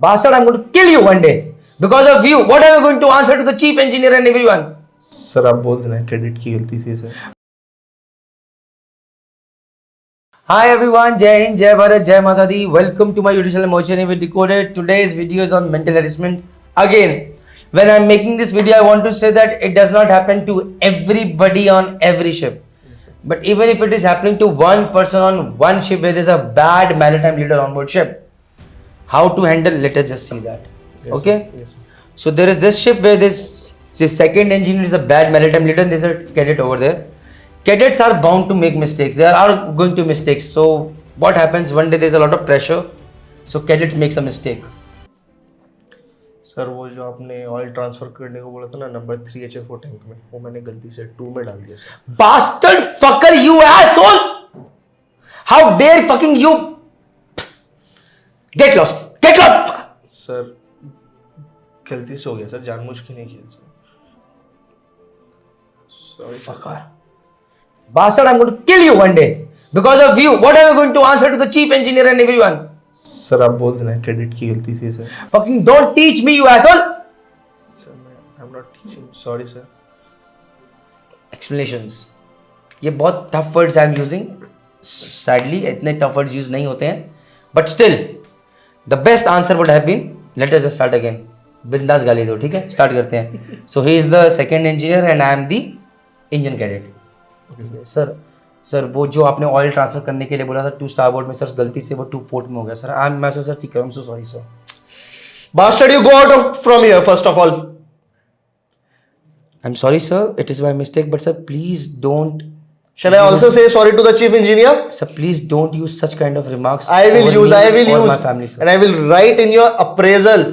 Bastard, I'm going to kill you one day. Because of you, what am I going to answer to the chief engineer and everyone? Sir आप बोल देना credit की गलती थी sir. Hi everyone, Jai Hind, Jai Bharat, Jai Mata Di. Welcome to my YouTube channel Motion with Decoded. Today's video is on mental harassment. Again, when I'm making this video, I want to say that it does not happen to everybody on every ship. But even if it is happening to one person on one ship where there's a bad maritime leader on board ship, how to handle, let us just see that. Yes, Okay? sir. Yes, sir. So there is this ship where this second engineer is a bad maritime leader and there's a cadet over there. Cadets are bound to make mistakes. There are going to mistakes. So what happens one day there's a lot of pressure. So cadet makes a mistake. Sir वो जो आपने oil transfer करने को बोला था ना number 3HFO tank में, वो मैंने गलती से 2 में डाल दिया sir. Bastard fucker, you asshole! How dare fucking you! Get lost! Get lost! Sir गलती से हो गया सर, जानबूझ के नहीं किया sir. Sorry Fucker. Bastard, I'm going to kill you one day. Because of you, what am I going to answer to the chief engineer and everyone? Sir आप बोल देना क्रेडिट की गलती थी sir. Fucking don't teach me, you asshole! Sir मैं I am not teaching, sorry sir. Explanations. ये बहुत tough words I am using. Sadly, इतने tough words use नहीं होते हैं. But still, the best answer would have been, let us just start again. बिंदास गाली दो, ठीक है? Start करते हैं. So he is the second engineer and I am the engine cadet. Sir वो जो आपने ऑयल ट्रांसफर करने के लिए बोला था 2 स्टारबोर्ड में, सर गलती से वो 2 पोर्ट में हो गया सर. मैं सर ठीक है, I'm so sorry sir. Bastard, you go out from here first of all. I'm sorry sir, it is my mistake, but sir please don't. Shall I also say sorry to the chief engineer? Sir please don't use such kind of remarks. I will use my family, sir. and I will write in your appraisal.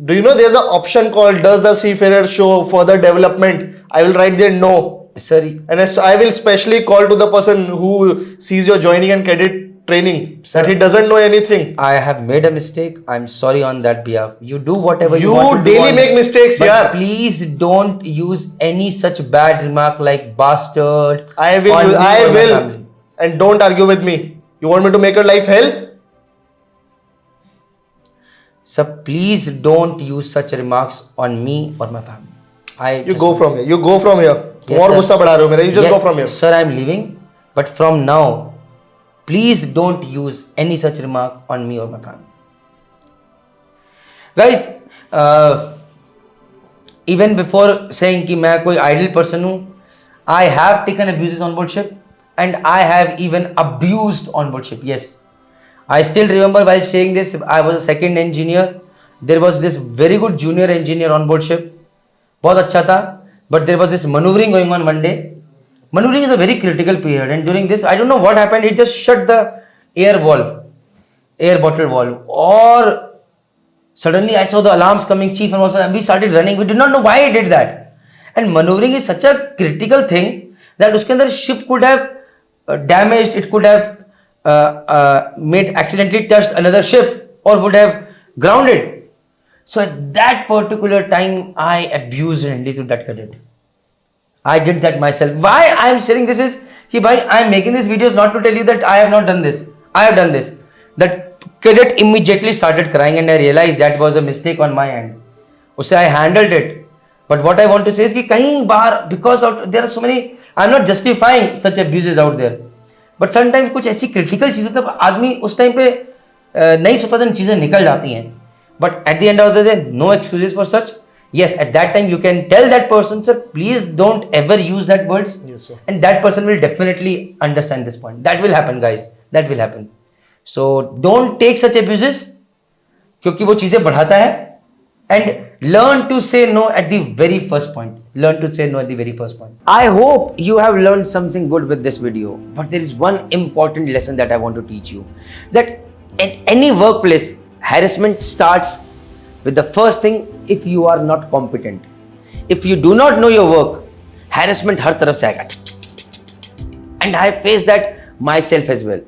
Do you know there's an option called does the seafarer show further development? I will write there no. Sir, And I will specially call to the person who sees your joining and cadet training that he doesn't know anything. I have made a mistake. I'm sorry on that behalf. You do whatever you You want to do. daily make mistakes, but yeah. please don't use any such bad remark like bastard. I will on use, me I or my will. family. And don't argue with me. You want me to make your life hell? Sir, please don't use such remarks on me or my family. You go from here. You go from here. Yes, More sir. गुस्सा बढ़ा रहे हो मेरा. You just Yes, go from here. Sir, I'm leaving. But from now, please don't use any such remark on me or my family. Guys, even before saying कि मैं कोई idle person हूँ, I have taken abuses on board ship and I have even abused on board ship. Yes, I still remember while saying this, I was a second engineer. There was this very good junior engineer on board ship. बहुत अच्छा था. But there was this maneuvering going on one day. Maneuvering is a very critical period, and during this, I don't know what happened. He just shut the air bottle valve, or suddenly I saw the alarms coming, chief, and we started running. We did not know why he did that. And maneuvering is such a critical thing that उसके अंदर ship could have damaged. It could have made accidentally touched another ship or would have grounded. So at that particular time, I abused Andy to that cadet. I did that myself. Why I am sharing this is, कि भाई I am making these videos not to tell you that I have not done this. I have done this. That cadet immediately started crying and I realized that was a mistake on my end. उससे I handled it. But what I want to say is कि कहीं बार because of there are so many, I am not justifying such abuses out there. But sometimes कुछ ऐसी critical चीज़ें तब आदमी उस time पे नहीं सोचता था चीज़ें निकल जाती हैं. But at the end of the day, no excuses for such. Yes, at that time you can tell that person, sir, please don't ever use that words. Yes, sir. And that person will definitely understand this point. That will happen, guys. That will happen. So don't take such abuses, क्योंकि वो चीजें बढ़ाता है. And learn to say no at the very first point. Learn to say no at the very first point. I hope you have learned something good with this video. But there is one important lesson that I want to teach you. That at any workplace, harassment starts with the first thing if you are not competent. If you do not know your work, harassment हर तरफ से आएगा. And I face that myself as well.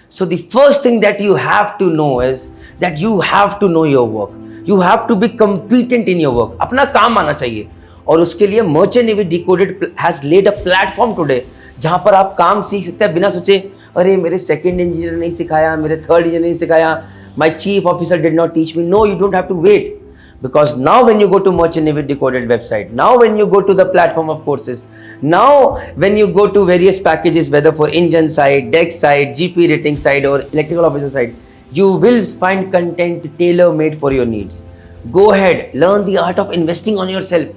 So the first thing that you have to know is that you have to know your work. You have to be competent in your work. अपना काम आना चाहिए. और उसके लिए Merchant Navy Decoded has laid a platform today जहाँ पर आप काम सीख सकते हैं बिना सोचे अरे मेरे सेकंड इंजीनियर नहीं सिखाया, मेरे थर्ड इंजीनियर नहीं सिखाया, My chief officer did not teach me. No, you don't have to wait. Because now when you go to Merchant Navy Decoded website, now when you go to the platform of courses, now when you go to various packages, whether for engine side, deck side, GP rating side or electrical officer side, you will find content tailor-made for your needs. Go ahead, learn the art of investing on yourself.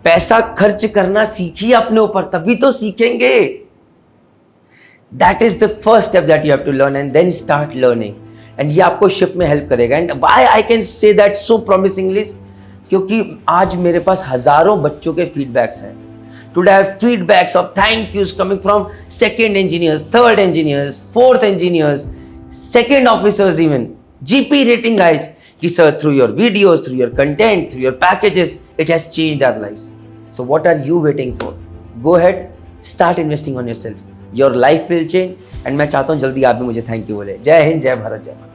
पैसा खर्च करना सीखिए अपने ऊपर, तभी तो सीखेंगे. That is the first step that you have to learn and then start learning. And ये आपको शिप में हेल्प करेगा. And why I can say that so promisingly, क्योंकि आज मेरे पास हजारों बच्चों के फीडबैक्स हैं. Today I have feedbacks of thank yous coming from second engineers, third engineers, fourth engineers, second officers even, GP rating guys. कि sir, through your videos, through your content, through your packages, it has changed our lives. So what are you waiting for? Go ahead, start investing on yourself. Your life will change. And मैं चाहता हूँ जल्दी आप भी मुझे thank you बोले. जय हिंद, जय भारत, जय माता.